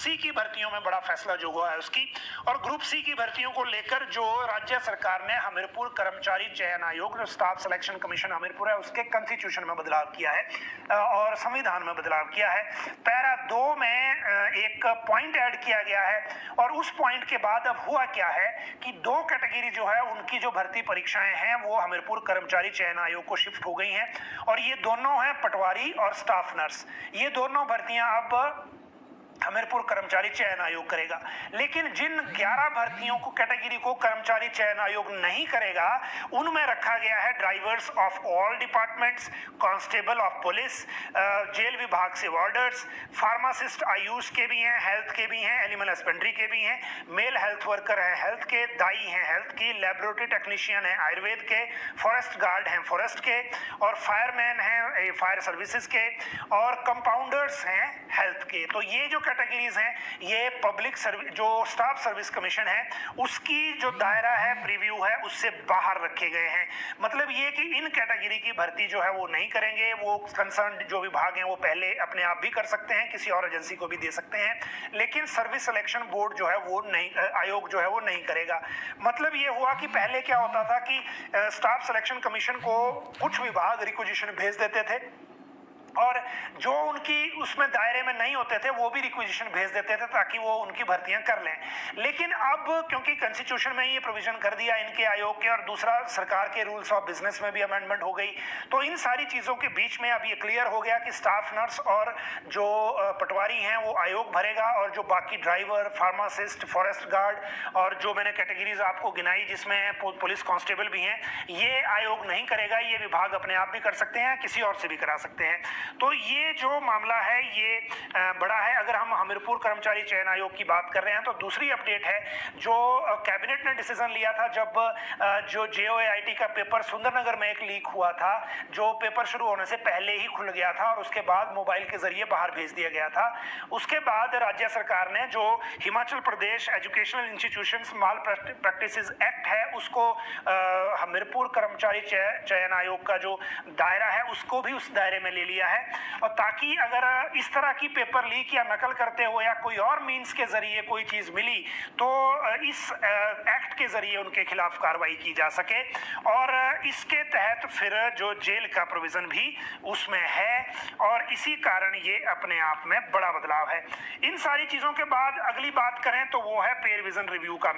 सी की भर्तियों में बड़ा फैसला जो हुआ है उसकी, और ग्रुप सी की भर्तियों को लेकर जो राज्य सरकार ने हमीरपुर कर्मचारी चयन आयोग, जो स्टाफ सिलेक्शन कमीशन हमीरपुर है, उसके कॉन्स्टिट्यूशन में बदलाव किया है और संविधान में बदलाव किया है। पैरा 2 में एक पॉइंट ऐड किया गया है और उस पॉइंट के बाद अब हुआ क्या है कि 2 कैटेगरी जो है उनकी जो भर्ती परीक्षाएं हैं वो हमीरपुर कर्मचारी चयन आयोग को शिफ्ट हो गई हैं, और ये दोनों हैं पटवारी और स्टाफ नर्स। ये दोनों भर्तियां अब हमीरपुर कर्मचारी चयन आयोग करेगा। लेकिन जिन 11 भर्तियों को कैटेगरी को कर्मचारी चयन आयोग नहीं करेगा, उनमें रखा गया है drivers of all departments, constable of police, jail विभाग से वार्डर्स, फार्मासिस्ट आयुष के भी हैं, हेल्थ के भी हैं, एनिमल हस्बेंड्री के भी हैं, मेल हेल्थ वर्कर हैं हेल्थ के, दाई हैं हेल्थ की, लेबोरेटरी टेक्नीशियन हैं आयुर्वेद के, फॉरेस्ट गार्ड हैं फॉरेस्ट के, और फायरमैन हैं फायर सर्विसेज के, और कंपाउंडर्स हैं हेल्थ के। तो ये जो कैटेगरीज हैं ये पब्लिक सर्विस, जो स्टाफ सर्विस कमीशन है उसकी जो दायरा है प्रीव्यू है उससे बाहर रखे गए हैं। मतलब ये कि इन कैटेगरी की भर्ती जो है वो नहीं करेंगे, वो कंसर्न जो विभाग हैं वो पहले अपने आप भी कर सकते हैं, किसी और एजेंसी को भी दे सकते हैं, लेकिन सर्विस सिलेक्शन बोर्ड जो है वो नहीं, आयोग जो है वो नहीं करेगा। मतलब ये हुआ कि पहले क्या होता था कि स्टाफ सिलेक्शन कमीशन को कुछ विभाग रिक्वेजिशन भेज देते थे और जो उनकी उसमें दायरे में नहीं होते थे वो भी रिक्वेजिशन भेज देते थे ताकि वो उनकी भर्तियां कर लें। लेकिन अब क्योंकि कॉन्स्टिट्यूशन में ये प्रोविजन कर दिया इनके आयोग के, और दूसरा सरकार के रूल्स ऑफ बिजनेस में भी अमेंडमेंट हो गई, तो इन सारी चीज़ों के बीच में अब ये क्लियर हो गया कि स्टाफ नर्स और जो पटवारी हैं वो आयोग भरेगा, और जो बाकी ड्राइवर, फार्मासिस्ट, फॉरेस्ट गार्ड और जो मैंने कैटेगरीज आपको गिनाई जिसमें पुलिस कांस्टेबल भी हैं, ये आयोग नहीं करेगा। ये विभाग अपने आप भी कर सकते हैं, किसी और से भी करा सकते हैं। तो ये जो मामला है ये बड़ा है। अगर हम हमीरपुर कर्मचारी चयन आयोग की बात कर रहे हैं तो दूसरी अपडेट है जो कैबिनेट ने डिसीजन लिया था जब जो JOAIT का पेपर सुंदरनगर में एक लीक हुआ था, जो पेपर शुरू होने से पहले ही खुल गया था और उसके बाद मोबाइल के जरिए बाहर भेज दिया गया था। उसके बाद राज्य सरकार ने जो हिमाचल प्रदेश एजुकेशनल इंस्टीट्यूशंस माल प्रैक्टिसेस एक्ट है उसको हमीरपुर कर्मचारी चयन आयोग का जो दायरा है उसको भी उस दायरे में ले लिया है, और ताकि अगर इस तरह की पेपर लीक या नकल करते हो या कोई और मीन्स के जरिए कोई चीज मिली तो इस एक्ट के जरिए उनके खिलाफ कार्रवाई की जा सके, और इसके तहत फिर जो जेल का प्रोविजन भी उसमें है, और इसी कारण ये अपने आप में बड़ा बदलाव है। इन सारी चीजों के बाद अगली बात करें तो वो है पे रिवीजन रिव्यू का।